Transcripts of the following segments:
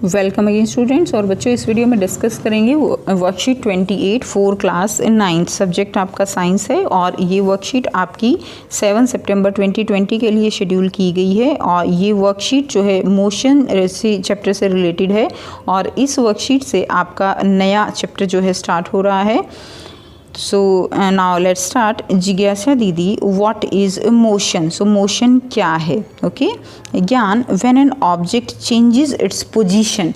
Welcome again students. और बच्चों इस वीडियो में डिस्कस करेंगे वर्कशीट 28 4 क्लास 9 सब्जेक्ट आपका साइंस है और ये वर्कशीट आपकी 7 सितंबर 2020 के लिए शेड्यूल की गई है। और ये वर्कशीट जो है मोशन से चैप्टर से रिलेटेड है और इस वर्कशीट से आपका नया चैप्टर जो है स्टार्ट हो रहा है। So now let's start. जिज्ञासा दीदी, what is motion? So motion क्या है? ओके ज्ञान, when an object changes its position,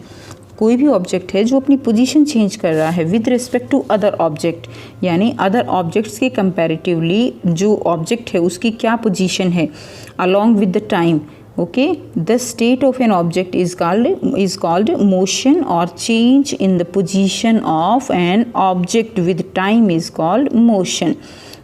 कोई भी ऑब्जेक्ट है जो अपनी पोजीशन चेंज कर रहा है with respect to other object, यानी अदर ऑब्जेक्ट्स के कंपैरेटिवली जो ऑब्जेक्ट है उसकी क्या पोजीशन है along with the time. Okay, the state of an object is called motion, or change in the position of an object with time is called motion।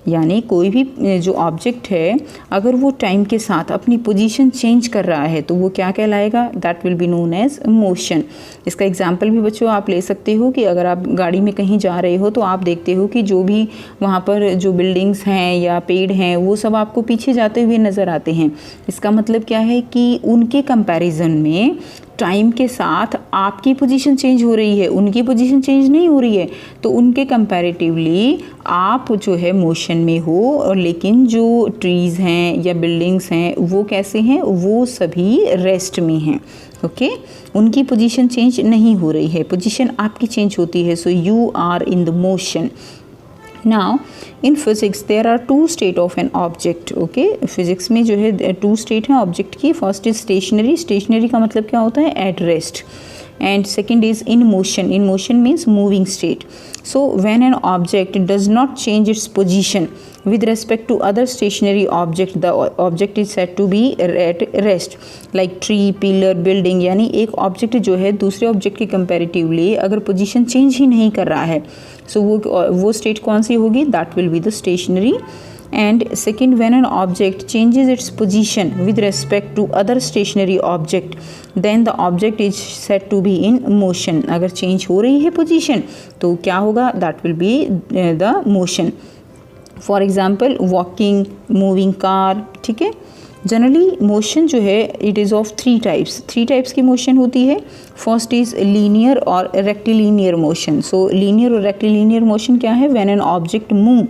यानी कोई भी जो ऑब्जेक्ट है अगर वो टाइम के साथ अपनी पोजीशन चेंज कर रहा है तो वो क्या कहलाएगा? That will be known as motion. इसका एग्जांपल भी बच्चों आप ले सकते हो कि अगर आप गाड़ी में कहीं जा रहे हो तो आप देखते हो कि जो भी वहाँ पर जो बिल्डिंग्स हैं या पेड़ हैं वो सब आपको पीछे जाते हुए नज़र आते हैं। इसका मतलब क्या है कि उनके कंपैरिजन में टाइम के साथ आपकी पोजीशन चेंज हो रही है, उनकी पोजीशन चेंज नहीं हो रही है, तो उनके कंपैरेटिवली आप जो है मोशन में हो। और लेकिन जो ट्रीज़ हैं या बिल्डिंग्स हैं वो कैसे हैं? वो सभी रेस्ट में हैं। ओके उनकी पोजीशन चेंज नहीं हो रही है, पोजीशन आपकी चेंज होती है। So you are in the motion. Now in physics there are two state of an object। okay physics में जो है two state हैं ऑब्जेक्ट की। फर्स्ट इज स्टेशनरी, स्टेशनरी का मतलब क्या होता है? At rest. and second is in motion, in motion means moving state। so when an object does not change its position with respect to other stationary object, the object is said to be at rest, like tree, pillar, building। यानी एक object जो है दूसरे object के comparatively अगर position change ही नहीं कर रहा है सो वो स्टेट कौन सी होगी? That will be the stationary. and second, when an object changes its position with respect to other stationary object, then the object is said to be in motion। अगर change हो रही है पोजीशन तो क्या होगा? That will be the motion. For example walking, moving car. ठीक है, generally motion जो है it is of three types की मोशन होती है। फर्स्ट इज़ लीनियर और रेक्टिलीनियर मोशन। सो लीनियर और रेक्टिलीनियर मोशन क्या है? When an object move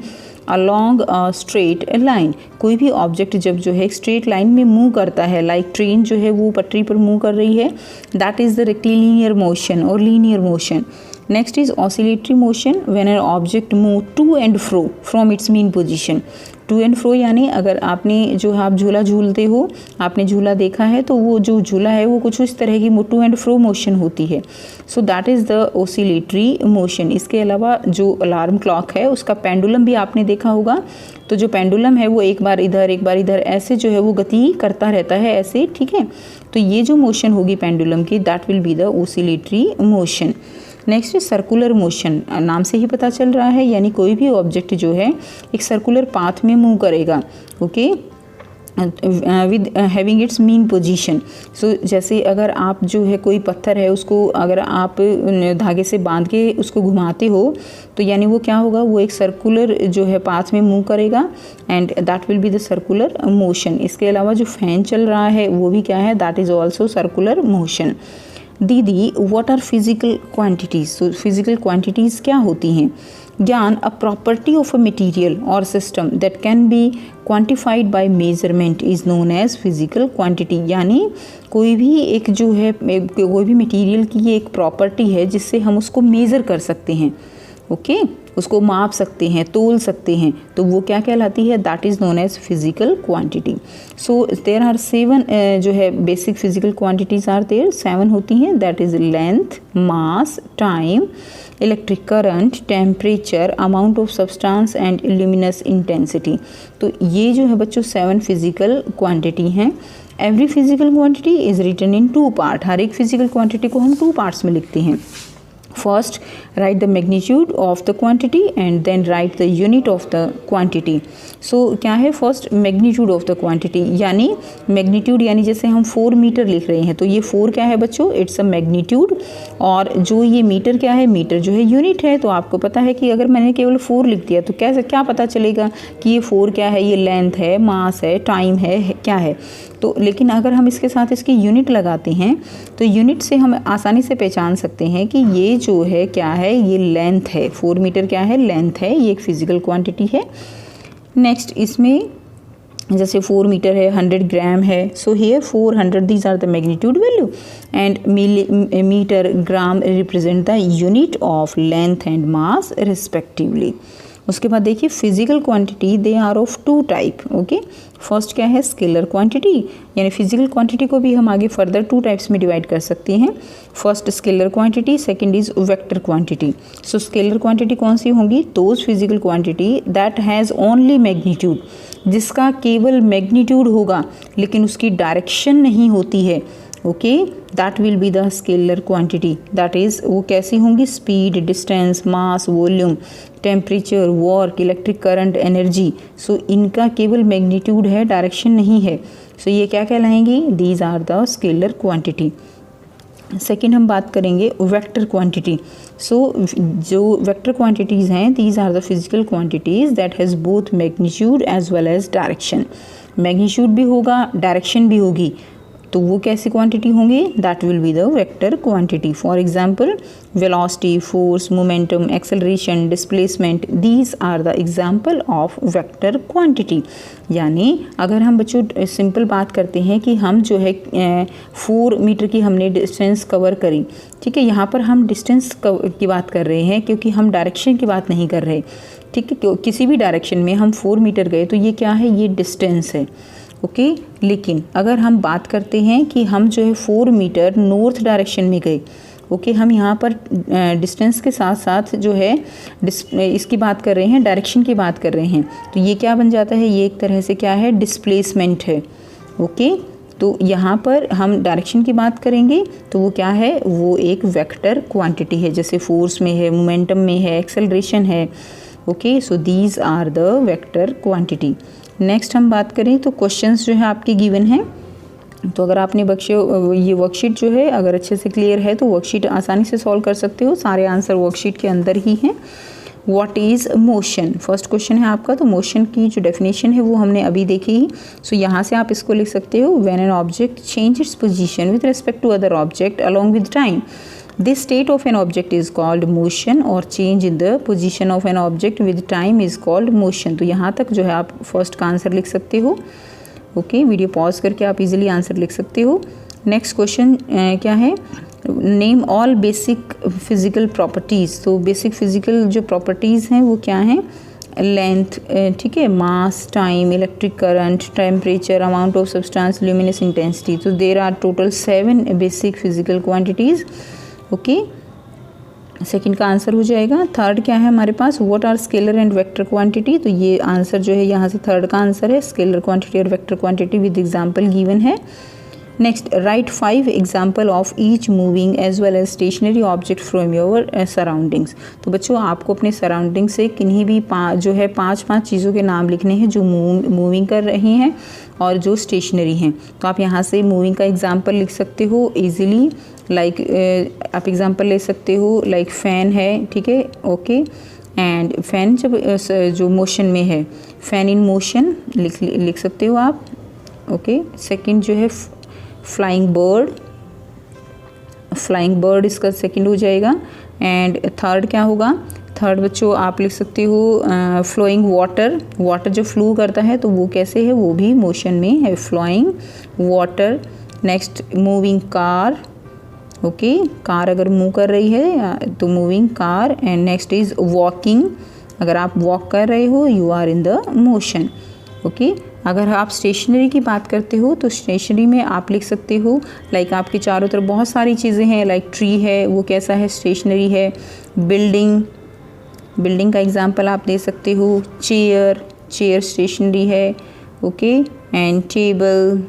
along straight line, कोई भी ऑब्जेक्ट जब जो है स्ट्रेट लाइन में मूव करता है, लाइक ट्रेन जो है वो पटरी पर मूव कर रही है, that is the rectilinear motion और linear motion. Next is oscillatory motion, when an object move to and fro from its mean position. To and fro यानी अगर आपने जो आप झूला झूलते हो, आपने झूला देखा है तो वो जो झूला है वो कुछ इस तरह की टू एंड फ्रो मोशन होती है। So that is the oscillatory motion. इसके अलावा जो अलार्म क्लॉक है उसका पेंडुलम भी आपने देखा होगा, तो जो पेंडुलम है वो एक बार इधर ऐसे जो है वो गति करता रहता है ऐसे। ठीक है, तो ये जो मोशन होगी पेंडुलम की that will be the oscillatory motion. Next is circular motion. नाम से ही पता चल रहा है यानी कोई भी ऑब्जेक्ट जो है एक सर्कुलर पाथ में मूव करेगा। Okay with having its mean position. So जैसे अगर आप जो है कोई पत्थर है उसको अगर आप धागे से बांध के उसको घुमाते हो तो यानी वो क्या होगा? वो एक सर्कुलर जो है पाथ में मूव करेगा and that will be the circular motion. इसके अलावा जो फैन चल रहा है वो भी क्या है? That is also circular motion. दीदी, व्हाट आर फिजिकल क्वांटिटीज़? तो फिजिकल क्वांटिटीज़ क्या होती हैं? ज्ञान, a property of a material और system that can be quantified by measurement is known as physical quantity. यानी कोई भी एक जो है कोई भी मटेरियल की ये एक प्रॉपर्टी है जिससे हम उसको मेज़र कर सकते हैं। ओके उसको माप सकते हैं, तोल सकते हैं, तो वो क्या कहलाती है? That is known as physical quantity. So there are 7 जो है basic physical quantities are there, 7 होती हैं। That is length, mass, time, electric current, temperature, amount of substance and luminous intensity. तो ये जो है बच्चों 7 फिजिकल क्वांटिटी हैं। Every physical quantity is written in 2 part. हर एक फिजिकल क्वांटिटी को हम 2 पार्ट्स में लिखते हैं। First, write the magnitude of the quantity and then write the unit of the quantity. So क्या है first magnitude of the quantity, यानी magnitude यानी जैसे हम 4 मीटर लिख रहे हैं तो ये 4 क्या है बच्चों, इट्स अ मैग्नीट्यूड। और जो ये मीटर क्या है, मीटर जो है यूनिट है। तो आपको पता है कि अगर मैंने केवल 4 लिख दिया तो कैसे क्या पता चलेगा कि ये 4 क्या है, ये लेंथ है, मास है, टाइम है, क्या है। तो लेकिन अगर हम इसके साथ इसकी यूनिट लगाते हैं तो यूनिट से हम आसानी से पहचान सकते हैं कि ये जो है क्या है, ये लेंथ है। 4 मीटर क्या है, लेंथ है, ये एक फिजिकल क्वांटिटी है। नेक्स्ट इसमें जैसे 4 मीटर है, 100 ग्राम है, so here 400 these are the magnitude value and metre gram represent the unit of length and mass respectively. उसके बाद देखिए physical quantity they are of 2 type. Okay, first क्या है, स्केलर क्वांटिटी, यानी फिजिकल क्वांटिटी को भी हम आगे फर्दर 2 टाइप्स में डिवाइड कर सकते हैं। First scalar quantity, second is vector quantity. So scalar quantity कौन सी होंगी, those physical quantity that has only magnitude, जिसका केवल मैग्नीट्यूड होगा लेकिन उसकी डायरेक्शन नहीं होती है। Okay, that will be the scalar quantity. That is वो कैसी होंगी, speed, distance, mass, volume, temperature, work, electric current, energy. So इनका केवल मैग्नीट्यूड है, डायरेक्शन नहीं है। सो ये क्या कहलाएंगी, these are the scalar quantity. Second हम बात करेंगे वेक्टर क्वांटिटी। सो जो वेक्टर क्वांटिटीज़ हैं, these are the physical quantities that has both magnitude as well as direction. Magnitude भी होगा, डायरेक्शन भी होगी, तो वो कैसी क्वांटिटी होंगी, that will be the vector quantity. For example velocity, force, momentum, acceleration, displacement, these are the example of vector quantity. यानी अगर हम बच्चों सिंपल बात करते हैं कि हम जो है 4 मीटर की हमने डिस्टेंस कवर करी, ठीक है, यहाँ पर हम डिस्टेंस की बात कर रहे हैं क्योंकि हम डायरेक्शन की बात नहीं कर रहे, ठीक है। किसी भी डायरेक्शन में हम 4 मीटर गए तो ये क्या है, ये डिस्टेंस है। ओके, लेकिन अगर हम बात करते हैं कि हम जो है 4 मीटर नॉर्थ डायरेक्शन में गए, ओके, हम यहाँ पर डिस्टेंस के साथ साथ जो है इसकी बात कर रहे हैं, डायरेक्शन की बात कर रहे हैं, तो ये क्या बन जाता है, ये एक तरह से क्या है, डिस्प्लेसमेंट है। ओके, तो यहाँ पर हम डायरेक्शन की बात करेंगे तो वो क्या है, वो एक वेक्टर क्वांटिटी है, जैसे फोर्स में है, मोमेंटम में है, एक्सेलरेशन है। Okay, so these are the vector quantity. Next हम बात करें तो क्वेश्चंस जो है आपके गिवन हैं, तो अगर आपने ये वर्कशीट जो है अगर अच्छे से क्लियर है तो वर्कशीट आसानी से सॉल्व कर सकते हो, सारे आंसर वर्कशीट के अंदर ही हैं। What is motion, first question है आपका, तो मोशन की जो डेफिनेशन है वो हमने अभी देखी ही। सो यहाँ से आप इसको लिख सकते हो, when an object change its position with respect to other object along with time, this state of an object is called motion और change in the position of an object with time is called motion। तो यहाँ तक जो है आप first का answer लिख सकते हो। ओके, वीडियो पॉज करके आप इजीली आंसर लिख सकते हो। नेक्स्ट क्वेश्चन क्या है, name all basic physical properties. तो बेसिक फिजिकल जो प्रॉपर्टीज़ हैं वो क्या हैं, लेंथ, ठीक है, mass, time, electric current, temperature, amount of substance, luminous intensity. तो there are total 7 basic physical quantities. Okay, second का आंसर हो जाएगा। थर्ड क्या है हमारे पास, what are scalar and vector quantity. तो ये आंसर जो है यहाँ से थर्ड का आंसर है, स्केलर क्वांटिटी और vector quantity with example given है। Next, write 5 example of each moving as well as stationary object from your surroundings. तो बच्चों आपको अपने सराउंडिंग से किन्हीं भी जो है 5 चीज़ों के नाम लिखने हैं जो मूविंग कर रही हैं और जो स्टेशनरी हैं। तो आप यहाँ से मूविंग का एग्जाम्पल लिख सकते हो ईजिली, लाइक आप एग्जाम्पल ले सकते हो, लाइक फ़ैन है, ठीक है, ओके, एंड फ़ैन जब जो मोशन में है, फ़ैन इन मोशन लिख सकते हो आप। ओके, सेकंड जो है फ्लाइंग बर्ड इसका सेकंड हो जाएगा। एंड थर्ड क्या होगा, थर्ड बच्चों आप लिख सकते हो फ्लोइंग वाटर जो फ्लो करता है तो वो कैसे है, वो भी मोशन में है, flowing water. Next moving car, okay, car अगर मूव कर रही है तो moving car. And next is walking, अगर आप वॉक कर रहे हो you are in the motion. Okay, अगर आप स्टेशनरी की बात करते हो तो स्टेशनरी में आप लिख सकते हो, लाइक आपके चारों तरफ बहुत सारी चीज़ें हैं, लाइक ट्री है, वो कैसा है, स्टेशनरी है। बिल्डिंग का एग्जांपल आप दे सकते हो, चेयर स्टेशनरी है। Okay, and table.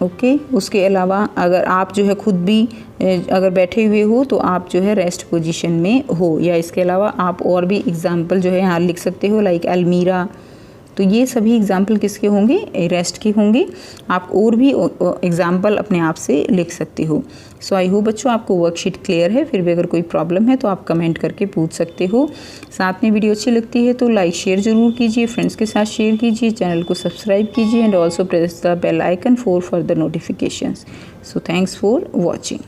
ओके, उसके अलावा अगर आप जो है खुद भी अगर बैठे हुए हो तो आप जो है रेस्ट पोजीशन में हो, या इसके अलावा आप और भी एग्जाम्पल जो है यहाँ लिख सकते हो, लाइक अलमीरा। तो ये सभी एग्जाम्पल किसके होंगे? रेस्ट के होंगे। आप और भी एग्जाम्पल अपने आप से लिख सकते हो। सो आई होप बच्चों आपको वर्कशीट क्लियर है। फिर भी अगर कोई प्रॉब्लम है तो आप कमेंट करके पूछ सकते हो। साथ में वीडियो अच्छी लगती है तो लाइक शेयर ज़रूर कीजिए, फ्रेंड्स के साथ शेयर कीजिए, चैनल को सब्सक्राइब कीजिए and also press the bell icon for further notifications. So thanks for watching.